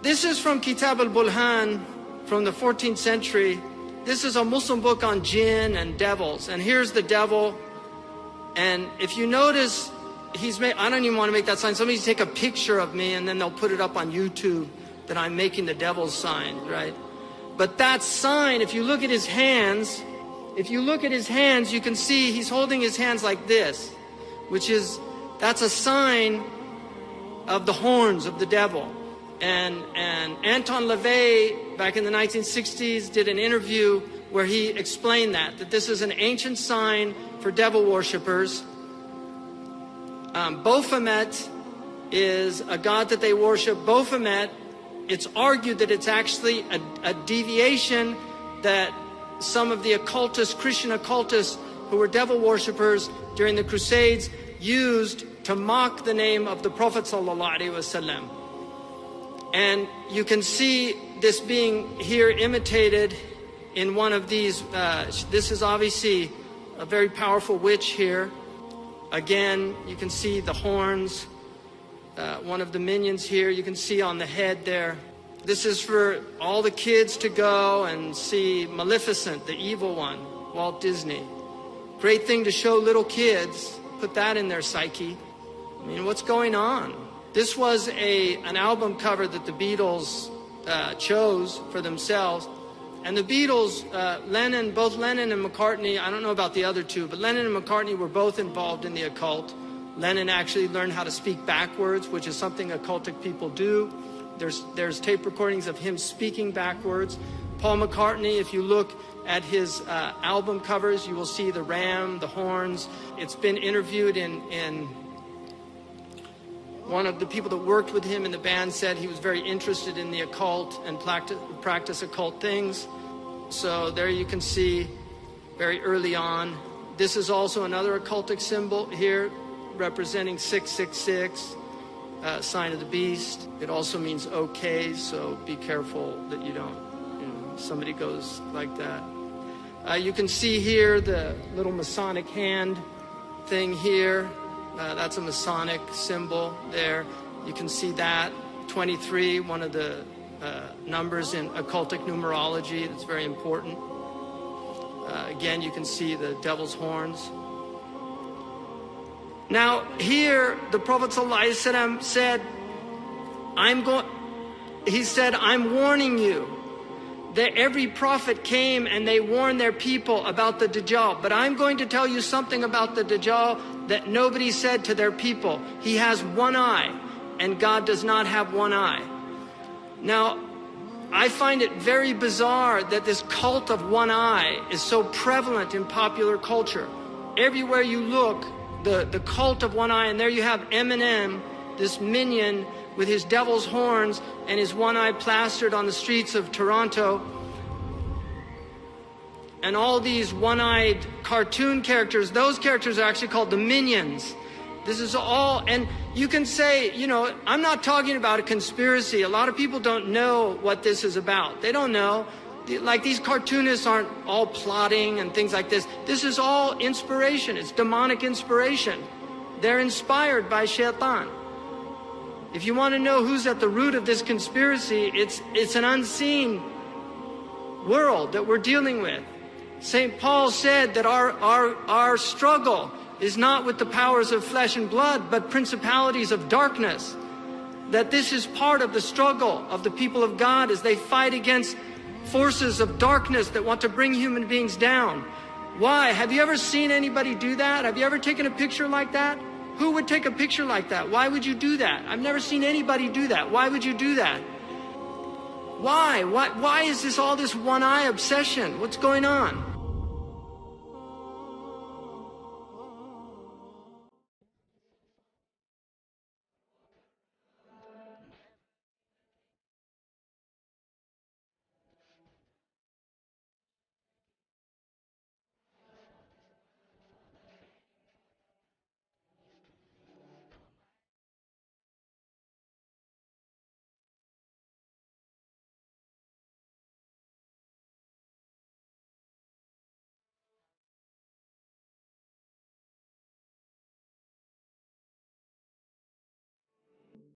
This is from Kitab al-Bulhan from the 14th century. This is a Muslim book on jinn and devils. And here's the devil. And if you notice, he's made, I don't even want to make that sign. Somebody take a picture of me and then they'll put it up on YouTube that I'm making the devil's sign, right? But that sign, if you look at his hands, you can see he's holding his hands like this, that's a sign of the horns of the devil. And Anton LaVey, back in the 1960s, did an interview where he explained that this is an ancient sign for devil worshippers. Baphomet is a god that they worship. Baphomet, it's argued that it's actually a deviation that some of the occultists, Christian occultists, who were devil worshippers during the Crusades, used to mock the name of the Prophet ﷺ. And you can see this being here imitated in one of these. This is obviously a very powerful witch here. Again, you can see the horns. One of the minions here, you can see on the head there. This is for all the kids to go and see Maleficent, the evil one, Walt Disney. Great thing to show little kids, put that in their psyche. I mean, what's going on? This was an album cover that the Beatles chose for themselves. And the Beatles, both Lennon and McCartney, I don't know about the other two, but Lennon and McCartney were both involved in the occult. Lennon actually learned how to speak backwards, which is something occultic people do. There's tape recordings of him speaking backwards. Paul McCartney, if you look at his album covers, you will see the ram, the horns. It's been interviewed in one of the people that worked with him in the band said he was very interested in the occult and practice occult things. So there you can see very early on. This is also another occultic symbol here representing 666. Sign of the beast. It also means okay, so be careful that you don't, somebody goes like that. You can see here the little Masonic hand thing here. That's a Masonic symbol there. You can see that. 23, one of the numbers in occultic numerology that's very important. Again, you can see the devil's horns. Now here, the Prophet ﷺ said, I'm warning you that every prophet came and they warned their people about the Dajjal. But I'm going to tell you something about the Dajjal that nobody said to their people. He has one eye, and God does not have one eye. Now, I find it very bizarre that this cult of one eye is so prevalent in popular culture. Everywhere you look, the cult of one eye, and there you have Eminem, this minion with his devil's horns and his one eye plastered on the streets of Toronto. And all these one-eyed cartoon characters, those characters are actually called the minions. This is all, and you can say, I'm not talking about a conspiracy. A lot of people don't know what this is about. They don't know. Like, these cartoonists aren't all plotting and things like this. This is all inspiration. It's demonic inspiration. They're inspired by Shaitan. If you want to know who's at the root of this conspiracy, it's an unseen world that we're dealing with. St. Paul said that our struggle is not with the powers of flesh and blood, but principalities of darkness. That this is part of the struggle of the people of God as they fight against forces of darkness that want to bring human beings down. Why? Have you ever seen anybody do that? Have you ever taken a picture like that? Who would take a picture like that? Why would you do that? I've never seen anybody do that. Why would you do that? Why? Why is this all this one-eye obsession? What's going on?